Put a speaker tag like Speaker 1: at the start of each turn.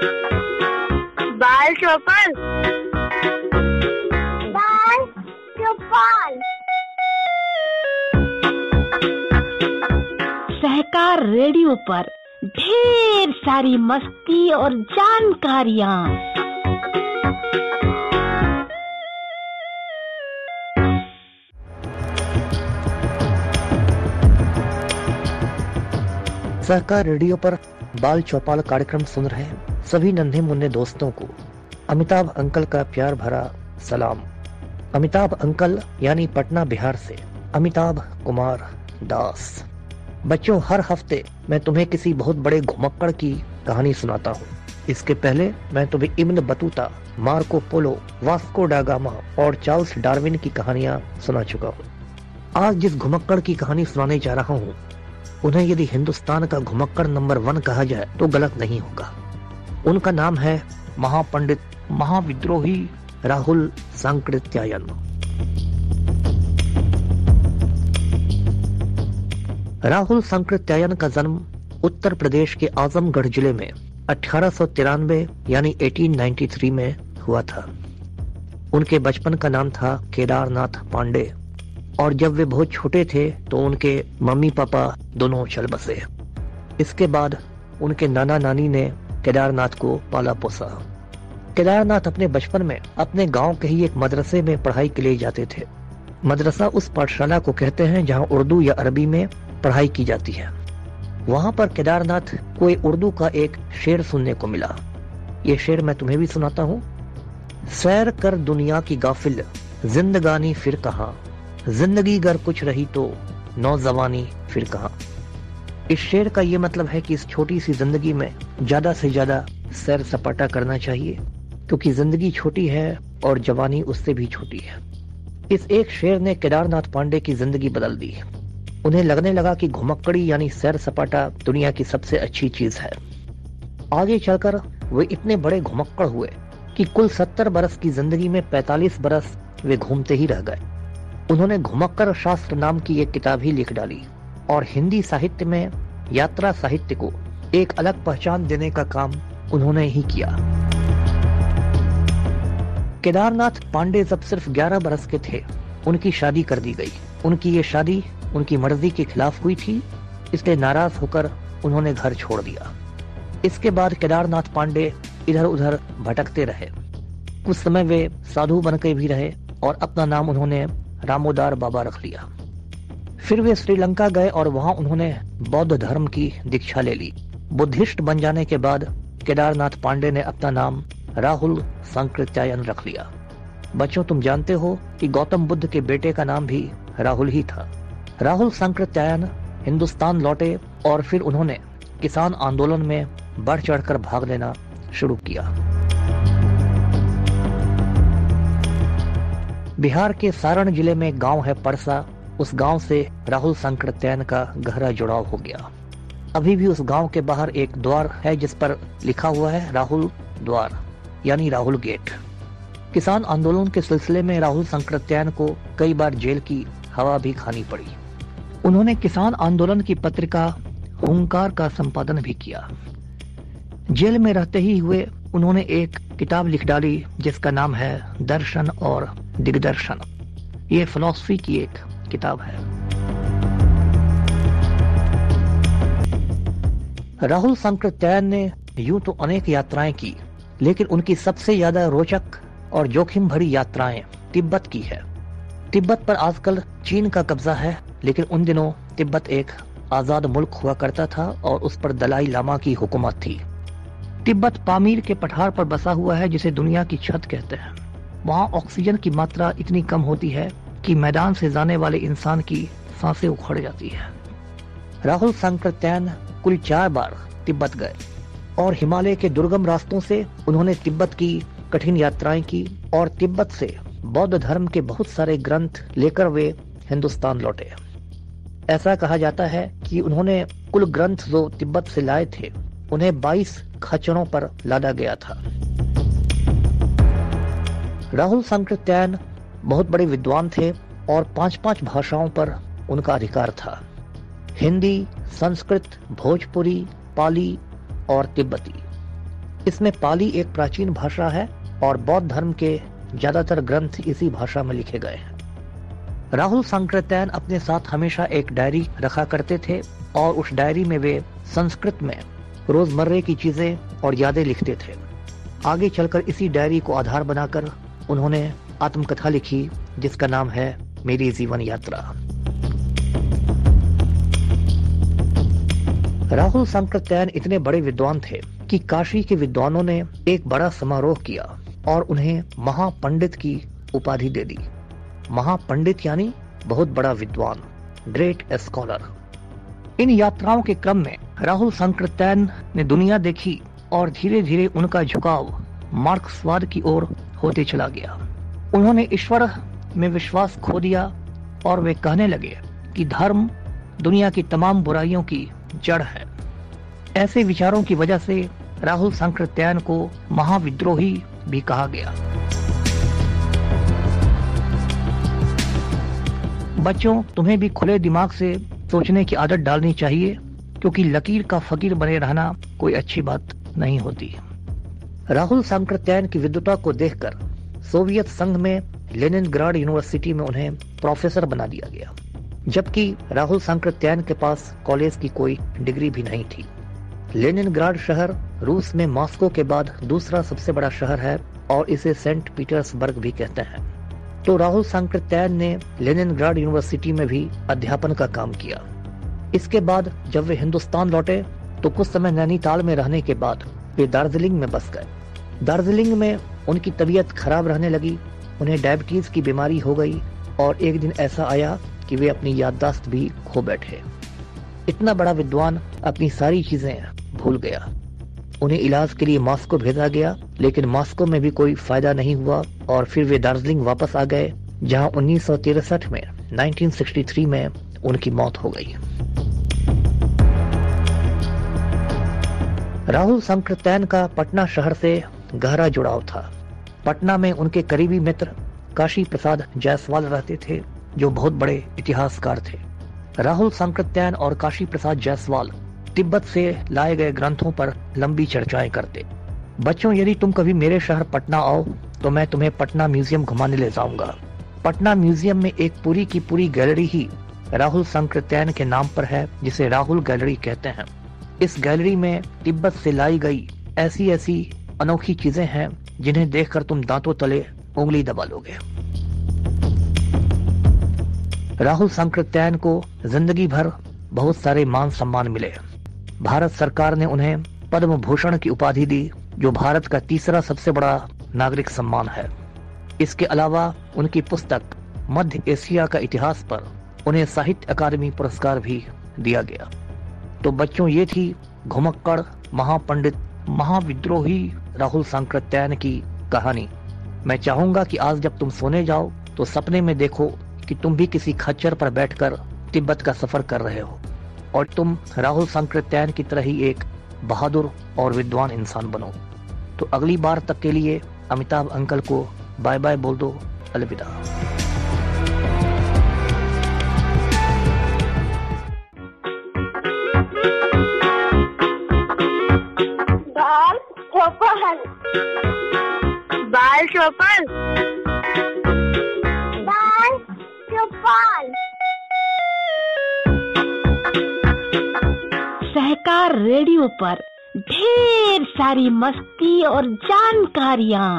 Speaker 1: बाल चौपाल। बाल चौपाल।
Speaker 2: सहकार रेडियो पर ढेर सारी मस्ती और जानकारियाँ।
Speaker 3: सहकार रेडियो पर बाल चौपाल कार्यक्रम सुन रहे सभी नन्हे मुन्ने दोस्तों को अमिताभ अंकल का प्यार भरा सलाम। अमिताभ अंकल यानी पटना बिहार से अमिताभ कुमार दास। बच्चों, हर हफ्ते मैं तुम्हें किसी बहुत बड़े घुमक्कड़ की कहानी सुनाता हूँ। इसके पहले मैं तुम्हें Ibn Battuta, Marco Polo, Vasco डा गामा और चार्ल्स डार्विन की कहानियां सुना चुका हूँ। आज जिस घुमक्कड़ की कहानी सुनाने जा रहा हूँ उन्हें यदि हिंदुस्तान का घुमक्कड़ नंबर 1 कहा जाए तो गलत नहीं होगा। उनका नाम है महापंडित महाविद्रोही राहुल सांकृत्यायन। राहुल सांकृत्यायन का जन्म उत्तर प्रदेश के आजमगढ़ जिले में 1893 यानी 1893 में हुआ था। उनके बचपन का नाम था केदारनाथ पांडे और जब वे बहुत छोटे थे तो उनके मम्मी पापा दोनों चल बसे। इसके बाद उनके नाना नानी ने केदारनाथ को पाला पोसा। केदारनाथ अपने बचपन में अपने गांव के ही एक मदरसे में पढ़ाई के लिए जाते थे। मदरसा उस पाठशाला को कहते हैं जहां उर्दू या अरबी में पढ़ाई की जाती है। वहां पर केदारनाथ को उर्दू का एक शेर सुनने को मिला। ये शेर मैं तुम्हें भी सुनाता हूँ। सैर कर दुनिया की गाफिल, जिंदगानी फिर कहाँ, जिंदगी गर कुछ रही तो नौजवानी फिर कहाँ। इस शेर का ये मतलब है कि इस छोटी सी जिंदगी में ज्यादा से ज्यादा सैर सपाटा करना चाहिए, क्योंकि जिंदगी छोटी है और जवानी उससे भी छोटी है। इस एक शेर ने केदारनाथ पांडे की जिंदगी बदल दी। उन्हें लगने लगा कि घुमक्कड़ी यानी सैर सपाटा दुनिया की सबसे अच्छी चीज है। आगे चलकर वे इतने बड़े घुमक्कड़ हुए कि कुल 70 बरस की जिंदगी में 45 बरस वे घूमते ही रह गए। उन्होंने घुमक्कड़ शास्त्र नाम की एक किताब ही लिख डाली और हिंदी साहित्य में यात्रा साहित्य को एक अलग पहचान देने का काम उन्होंने ही किया। केदारनाथ पांडे जब सिर्फ 11 बरस के थे उनकी शादी कर दी गई। उनकी ये शादी उनकी मर्जी के खिलाफ हुई थी, इसलिए नाराज होकर उन्होंने घर छोड़ दिया। इसके बाद केदारनाथ पांडे इधर उधर भटकते रहे। कुछ समय वे साधु बनकर भी रहे और अपना नाम उन्होंने रामोदार बाबा रख लिया। फिर वे श्रीलंका गए और वहां उन्होंने बौद्ध धर्म की दीक्षा ले ली। बुद्धिस्ट बन जाने के बाद केदारनाथ पांडे ने अपना नाम राहुल सांकृत्यायन रख लिया। बच्चों, तुम जानते हो कि गौतम बुद्ध के बेटे का नाम भी राहुल ही था। राहुल सांकृत्यायन हिंदुस्तान लौटे और फिर उन्होंने किसान आंदोलन में बढ़ चढ़कर भाग लेना शुरू किया। बिहार के सारण जिले में गांव है परसा। उस गांव से राहुल सांकृत्यायन का गहरा जुड़ाव हो गया। अभी भी उस गांव के बाहर एक द्वार है जिस पर लिखा हुआ है राहुल द्वार यानी राहुल गेट। किसान आंदोलन के सिलसिले में राहुल सांकृत्यायन को कई बार जेल की हवा भी खानी पड़ी। उन्होंने किसान आंदोलन की पत्रिका हुंकार का संपादन भी किया। जेल में रहते ही हुए उन्होंने एक किताब लिख डाली जिसका नाम है दर्शन और दिग्दर्शन। ये फिलॉसफी की एक किताब है। राहुल सांकृत्यायन ने यूं तो अनेक यात्राएं की, लेकिन उनकी सबसे ज्यादा रोचक और जोखिम भरी यात्राएं तिब्बत की है। तिब्बत पर आजकल चीन का कब्जा है, लेकिन उन दिनों तिब्बत एक आजाद मुल्क हुआ करता था और उस पर दलाई लामा की हुकूमत थी। तिब्बत पामीर के पठार पर बसा हुआ है जिसे दुनिया की छत कहते हैं। वहाँ ऑक्सीजन की मात्रा इतनी कम होती है कि मैदान से जाने वाले इंसान की सांसें उखड़ जाती है। राहुल सांकृत्यायन कुल 4 बार तिब्बत गए और हिमालय के दुर्गम रास्तों से उन्होंने तिब्बत की कठिन यात्राएं की और तिब्बत से बौद्ध धर्म के बहुत सारे ग्रंथ लेकर वे हिंदुस्तान लौटे। ऐसा कहा जाता है कि उन्होंने कुल ग्रंथ जो तिब्बत से लाए थे उन्हें 22 खच्चरों पर लादा गया था। राहुल सांकृत्यायन बहुत बड़े विद्वान थे और 5-5 भाषाओं पर उनका अधिकार था। हिंदी, संस्कृत, भोजपुरी, पाली और तिब्बती। इसमें पाली एक प्राचीन भाषा है और बौद्ध धर्म के ज्यादातर ग्रंथ इसी भाषा में लिखे गए हैं। राहुल सांकृत्यायन अपने साथ हमेशा एक डायरी रखा करते थे और उस डायरी में वे संस्कृत में रोजमर्रे की चीजें और यादें लिखते थे। आगे चलकर इसी डायरी को आधार बनाकर उन्होंने आत्मकथा लिखी जिसका नाम है मेरी जीवन यात्रा। राहुल सांकृत्यायन इतने बड़े विद्वान थे कि काशी के विद्वानों ने एक बड़ा समारोह किया और उन्हें महापंडित की उपाधि दे दी। महापंडित यानी बहुत बड़ा विद्वान, ग्रेट स्कॉलर। इन यात्राओं के क्रम में राहुल सांकृत्यायन ने दुनिया देखी और धीरे धीरे उनका झुकाव मार्क्सवाद की ओर होते चला गया। उन्होंने ईश्वर में विश्वास खो दिया और वे कहने लगे कि धर्म दुनिया की तमाम बुराइयों की जड़ है। ऐसे विचारों की वजह से राहुल सांकृत्यायन को महाविद्रोही भी कहा गया। बच्चों, तुम्हें भी खुले दिमाग से सोचने की आदत डालनी चाहिए, क्योंकि लकीर का फकीर बने रहना कोई अच्छी बात नहीं होती। राहुल सांकृत्यायन की विद्वता को देखकर सोवियत संघ में लेनिनग्राड यूनिवर्सिटी में उन्हें प्रोफेसर बना दिया गया, जबकि राहुल सांकृत्यायन के पास कॉलेज की कोई डिग्री भी नहीं थी। लेनिनग्राड शहर रूस में मॉस्को के बाद दूसरा सबसे बड़ा शहर है और इसे सेंट पीटर्सबर्ग भी कहते हैं। तो राहुल सांकृत्यायन ने लेनिनग्राड यूनिवर्सिटी में भी अध्यापन का काम किया। इसके बाद जब वे हिंदुस्तान लौटे तो कुछ समय नैनीताल में रहने के बाद वे दार्जिलिंग में बस गए। दार्जिलिंग में उनकी तबीयत खराब रहने लगी, उन्हें डायबिटीज की बीमारी हो गई और एक दिन ऐसा आया कि वे अपनी याददाश्त भी खो बैठे। इतना बड़ा विद्वान अपनी सारी चीजें भूल गया। उन्हें इलाज के लिए मॉस्को भेजा गया, लेकिन मॉस्को में भी कोई फायदा नहीं हुआ और फिर वे दार्जिलिंग वापस आ गए, जहां 1963 में 1963 में उनकी मौत हो गई। राहुल सांकृत्यायन का पटना शहर से गहरा जुड़ाव था। पटना में उनके करीबी मित्र काशी प्रसाद जायसवाल रहते थे, जो बहुत बड़े इतिहासकार थे। राहुल सांकृत्यायन और काशी प्रसाद जायसवाल तिब्बत से लाए गए ग्रंथों पर लंबी चर्चाएं करते। बच्चों, यदि तुम कभी मेरे शहर पटना आओ तो मैं तुम्हें पटना म्यूजियम घुमाने ले जाऊंगा। पटना म्यूजियम में एक पूरी की पूरी गैलरी ही राहुल सांकृत्यायन के नाम पर है, जिसे राहुल गैलरी कहते हैं। इस गैलरी में तिब्बत से लाई गई ऐसी ऐसी अनोखी चीजें हैं जिन्हें देखकर तुम दांतों तले उंगली दबा लोगे। राहुल सांकृत्यायन को जिंदगी भर बहुत सारे मान सम्मान मिले। भारत सरकार ने उन्हें पद्म भूषण की उपाधि दी, जो भारत का तीसरा सबसे बड़ा नागरिक सम्मान है। इसके अलावा उनकी पुस्तक मध्य एशिया का इतिहास पर उन्हें साहित्य अकादमी पुरस्कार भी दिया गया। तो बच्चों, ये थी घुमक्कड़ महापंडित महाविद्रोही राहुल सांकृत्यायन की कहानी। मैं चाहूंगा कि आज जब तुम सोने जाओ तो सपने में देखो कि तुम भी किसी खच्चर पर बैठकर तिब्बत का सफर कर रहे हो और तुम राहुल सांकृत्यायन की तरह ही एक बहादुर और विद्वान इंसान बनो। तो अगली बार तक के लिए अमिताभ अंकल को बाय बाय बोल दो। अलविदा।
Speaker 1: बाल चौपन, बाल चौपन, बाल चौपन।
Speaker 2: सहकार रेडियो पर ढेर सारी मस्ती और जानकारियाँ।